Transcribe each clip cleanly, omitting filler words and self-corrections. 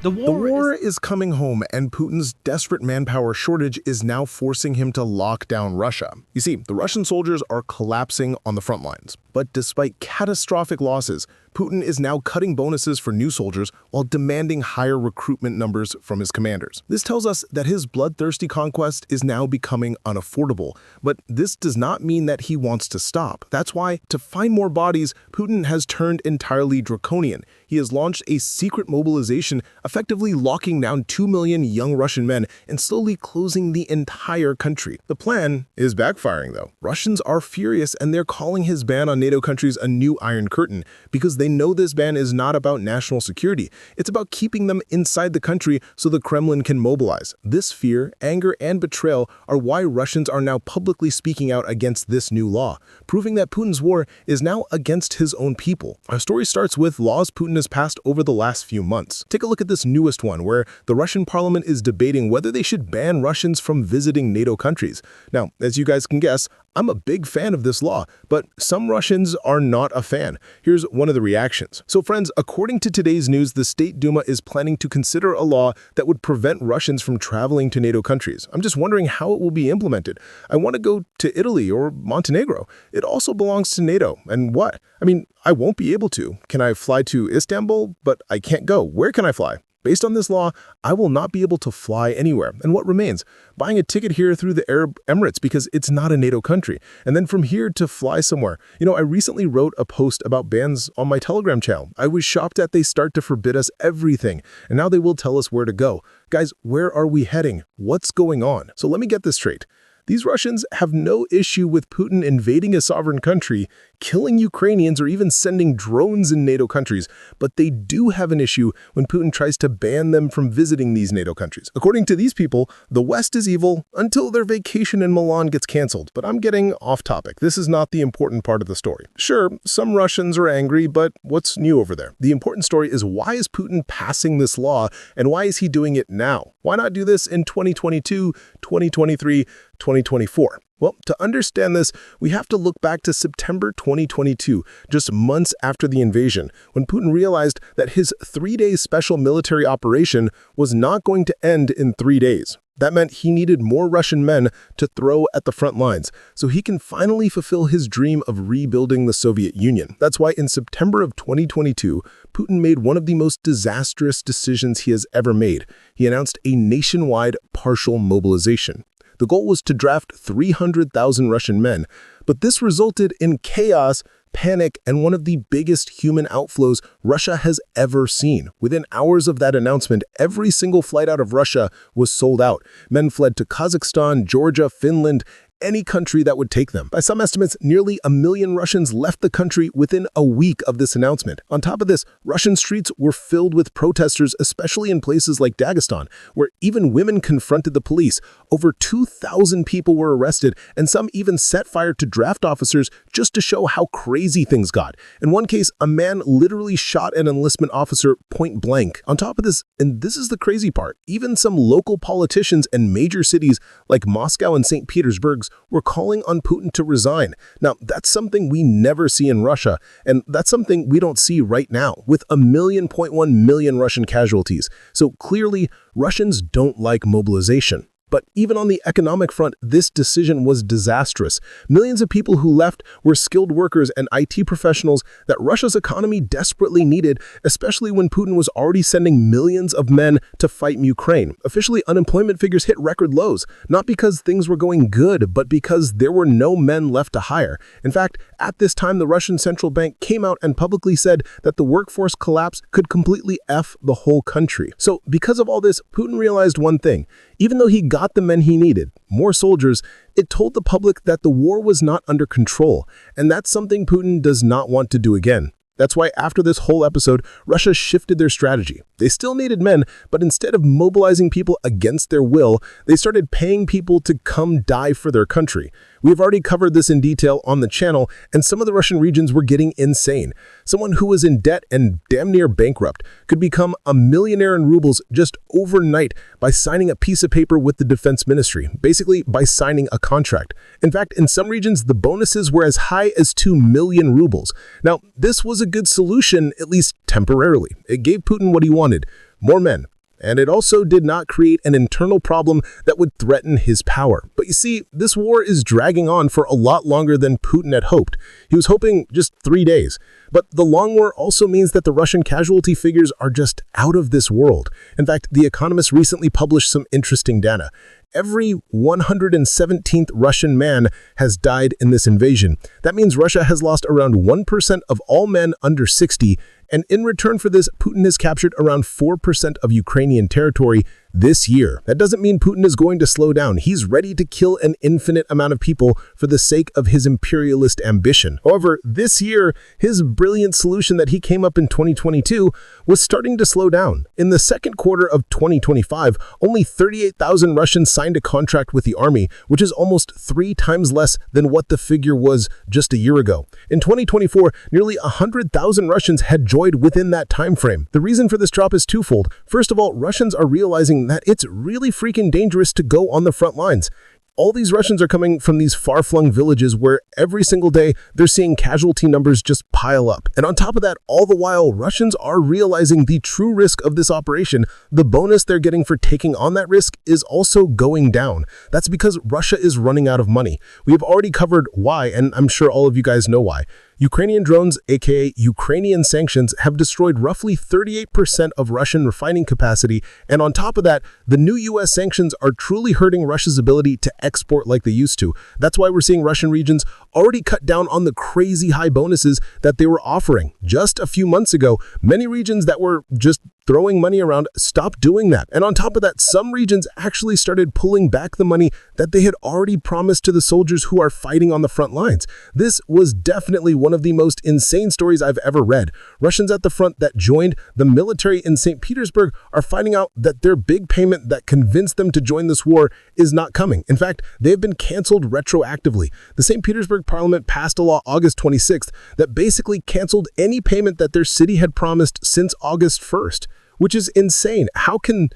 The The war war is coming home, and Putin's desperate manpower shortage is now forcing him to lock down Russia. You see, the Russian soldiers are collapsing on the front lines. But despite catastrophic losses, Putin is now cutting bonuses for new soldiers while demanding higher recruitment numbers from his commanders. This tells us that his bloodthirsty conquest is now becoming unaffordable. But this does not mean that he wants to stop. That's why, to find more bodies, Putin has turned entirely draconian. He has launched a secret mobilization, effectively locking down 2 million young Russian men and slowly closing the entire country. The plan is backfiring, though. Russians are furious, and they're calling his ban on NATO countries a new Iron Curtain because they know this ban is not about national security. It's about keeping them inside the country so the Kremlin can mobilize. This fear, anger, and betrayal are why Russians are now publicly speaking out against this new law, proving that Putin's war is now against his own people. Our story starts with laws Putin has passed over the last few months. Take a look at this newest one, where the Russian parliament is debating whether they should ban Russians from visiting NATO countries. Now, as you guys can guess, I'm a big fan of this law, but some Russians are not a fan. Here's one of the reactions. So friends, according to today's news, the State Duma is planning to consider a law that would prevent Russians from traveling to NATO countries. I'm just wondering how it will be implemented. I want to go to Italy or Montenegro. It also belongs to NATO. And what? I mean, I won't be able to. Can I fly to Istanbul? But I can't go. Where can I fly? Based on this law, I will not be able to fly anywhere. And what remains? Buying a ticket here through the Arab Emirates because it's not a NATO country. And then from here to fly somewhere. You know, I recently wrote a post about bans on my Telegram channel. I was shocked that they start to forbid us everything. And now they will tell us where to go. Guys, where are we heading? What's going on? So let me get this straight. These Russians have no issue with Putin invading a sovereign country, killing Ukrainians, or even sending drones in NATO countries, but they do have an issue when Putin tries to ban them from visiting these NATO countries. According to these people, the West is evil until their vacation in Milan gets canceled. But I'm getting off topic. This is not the important part of the story. Sure, some Russians are angry, but what's new over there? The important story is, why is Putin passing this law, and why is he doing it now? Why not do this in 2022, 2023, 2024? Well, to understand this, we have to look back to September 2022, just months after the invasion, when Putin realized that his 3-day special military operation was not going to end in 3 days. That meant he needed more Russian men to throw at the front lines so he can finally fulfill his dream of rebuilding the Soviet Union. That's why in September of 2022, Putin made one of the most disastrous decisions he has ever made. He announced a nationwide partial mobilization. The goal was to draft 300,000 Russian men, but this resulted in chaos, panic, and one of the biggest human outflows Russia has ever seen. Within hours of that announcement, every single flight out of Russia was sold out. Men fled to Kazakhstan, Georgia, Finland, any country that would take them. By some estimates, nearly 1 million Russians left the country within a week of this announcement. On top of this, Russian streets were filled with protesters, especially in places like Dagestan, where even women confronted the police. Over 2,000 people were arrested, and some even set fire to draft officers just to show how crazy things got. In one case, a man literally shot an enlistment officer point blank. On top of this, and this is the crazy part, even some local politicians in major cities like Moscow and St. Petersburg were calling on Putin to resign. Now, that's something we never see in Russia, and that's something we don't see right now, with 1.1 million Russian casualties. So clearly, Russians don't like mobilization. But even on the economic front, this decision was disastrous. Millions of people who left were skilled workers and IT professionals that Russia's economy desperately needed, especially when Putin was already sending millions of men to fight Ukraine. Officially, unemployment figures hit record lows, not because things were going good, but because there were no men left to hire. In fact, at this time, the Russian central bank came out and publicly said that the workforce collapse could completely F the whole country. So because of all this, Putin realized one thing. Even though he got the men he needed, more soldiers, it told the public that the war was not under control, and that's something Putin does not want to do again. That's why after this whole episode, Russia shifted their strategy. They still needed men, but instead of mobilizing people against their will, they started paying people to come die for their country. We've already covered this in detail on the channel, and some of the Russian regions were getting insane. Someone who was in debt and damn near bankrupt could become a millionaire in rubles just overnight by signing a piece of paper with the defense ministry, basically by signing a contract. In fact, in some regions, the bonuses were as high as 2 million rubles. Now, this was a good solution, at least temporarily. It gave Putin what he wanted: more men. And it also did not create an internal problem that would threaten his power. But you see, this war is dragging on for a lot longer than Putin had hoped. He was hoping just 3 days. But the long war also means that the Russian casualty figures are just out of this world. In fact, The Economist recently published some interesting data. Every 117th Russian man has died in this invasion. That means Russia has lost around 1% of all men under 60, and in return for this, Putin has captured around 4% of Ukrainian territory this year. That doesn't mean Putin is going to slow down. He's ready to kill an infinite amount of people for the sake of his imperialist ambition. However, this year, his brilliant solution that he came up in 2022 was starting to slow down. In the second quarter of 2025, only 38,000 Russians signed a contract with the army, which is almost 3 times less than what the figure was just a year ago. In 2024, nearly 100,000 Russians had joined within that time frame. The reason for this drop is twofold. First of all, Russians are realizing that it's really freaking dangerous to go on the front lines. All these Russians are coming from these far-flung villages where every single day they're seeing casualty numbers just pile up. And on top of that, all the while, Russians are realizing the true risk of this operation. The bonus they're getting for taking on that risk is also going down. That's because Russia is running out of money. We have already covered why, and I'm sure all of you guys know why. Ukrainian drones, aka Ukrainian sanctions, have destroyed roughly 38% of Russian refining capacity, and on top of that, the new US sanctions are truly hurting Russia's ability to export like they used to. That's why we're seeing Russian regions already cut down on the crazy high bonuses that they were offering. Just a few months ago, many regions that were just throwing money around stopped doing that. And on top of that, some regions actually started pulling back the money that they had already promised to the soldiers who are fighting on the front lines. This was definitely one of the most insane stories I've ever read. Russians at the front that joined the military in St. Petersburg are finding out that their big payment that convinced them to join this war is not coming. In fact, they have been canceled retroactively. The St. Petersburg Parliament passed a law August 26th that basically canceled any payment that their city had promised since August 1st. Which is insane. How can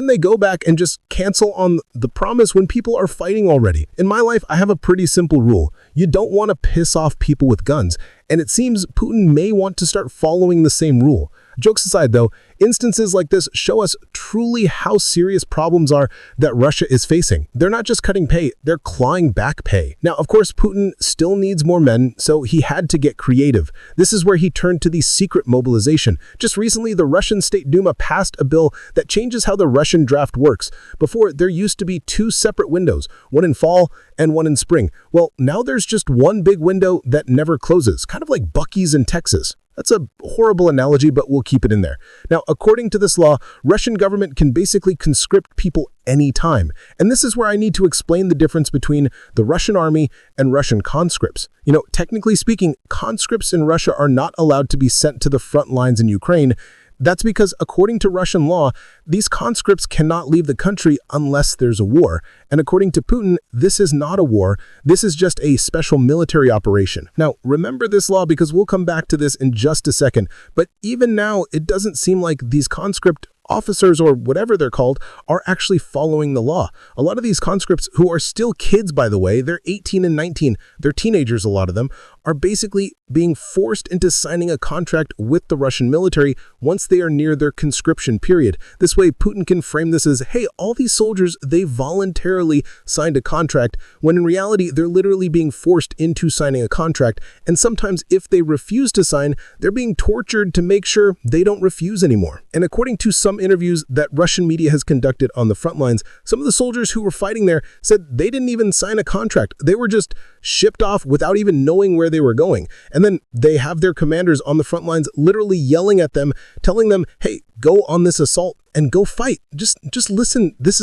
they go back and just cancel on the promise when people are fighting already? In my life, I have a pretty simple rule. You don't want to piss off people with guns, and it seems Putin may want to start following the same rule. Jokes aside though, instances like this show us truly how serious problems are that Russia is facing. They're not just cutting pay, they're clawing back pay. Now, of course, Putin still needs more men, so he had to get creative. This is where he turned to the secret mobilization. Just recently, the Russian State Duma passed a bill that changes how the Russian draft works. Before, there used to be 2 separate windows, one in fall and one in spring. Well, now there's just one big window that never closes, kind of like Buc-ee's in Texas. That's a horrible analogy, but we'll keep it in there. Now, according to this law, Russian government can basically conscript people anytime. And this is where I need to explain the difference between the Russian army and Russian conscripts. You know, technically speaking, conscripts in Russia are not allowed to be sent to the front lines in Ukraine. That's because, according to Russian law, these conscripts cannot leave the country unless there's a war. And according to Putin, this is not a war. This is just a special military operation. Now, remember this law because we'll come back to this in just a second. But even now, it doesn't seem like these conscript officers, or whatever they're called, are actually following the law. A lot of these conscripts, who are still kids, by the way, they're 18 and 19, they're teenagers, a lot of them, are basically being forced into signing a contract with the Russian military once they are near their conscription period. This way, Putin can frame this as, hey, all these soldiers, they voluntarily signed a contract, when in reality, they're literally being forced into signing a contract, and sometimes if they refuse to sign, they're being tortured to make sure they don't refuse anymore. And according to some interviews that Russian media has conducted on the front lines, some of the soldiers who were fighting there said they didn't even sign a contract. They were just shipped off without even knowing where they were going. And then they have their commanders on the front lines literally yelling at them, telling them, hey, go on this assault and go fight. Just listen. This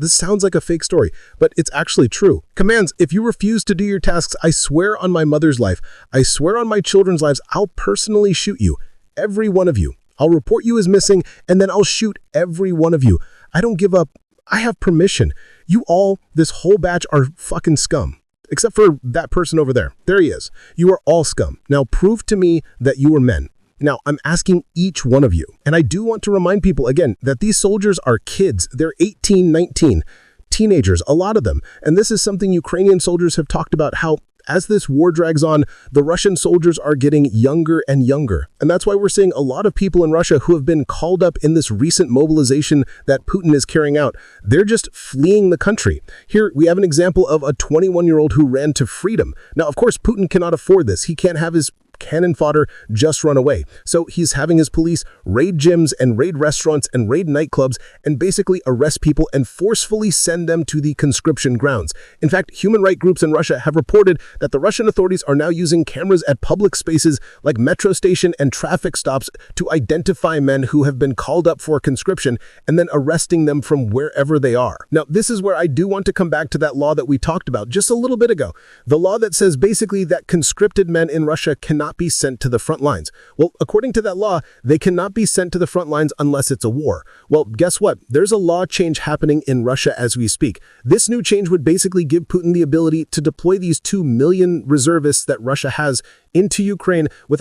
sounds like a fake story, but it's actually true. Commands, if you refuse to do your tasks, I swear on my mother's life, I swear on my children's lives, I'll personally shoot you. Every one of you. I'll report you as missing, and then I'll shoot every one of you. I don't give up. I have permission. You all, this whole batch, are fucking scum. Except for that person over there. There he is. You are all scum. Now prove to me that you are men. Now, I'm asking each one of you. And I do want to remind people, again, that these soldiers are kids. They're 18, 19. Teenagers, a lot of them. And this is something Ukrainian soldiers have talked about, how as this war drags on, the Russian soldiers are getting younger and younger. And that's why we're seeing a lot of people in Russia who have been called up in this recent mobilization that Putin is carrying out. They're just fleeing the country. Here we have an example of a 21-year-old who ran to freedom. Now, of course, Putin cannot afford this. He can't have his cannon fodder just run away. So he's having his police raid gyms and raid restaurants and raid nightclubs and basically arrest people and forcefully send them to the conscription grounds. In fact, human rights groups in Russia have reported that the Russian authorities are now using cameras at public spaces like metro station and traffic stops to identify men who have been called up for conscription and then arresting them from wherever they are. Now, this is where I do want to come back to that law that we talked about just a little bit ago. The law that says basically that conscripted men in Russia cannot be sent to the front lines. Well, according to that law, they cannot be sent to the front lines unless it's a war. Well, guess what? There's a law change happening in Russia as we speak. This new change would basically give Putin the ability to deploy these 2 million reservists that Russia has into Ukraine without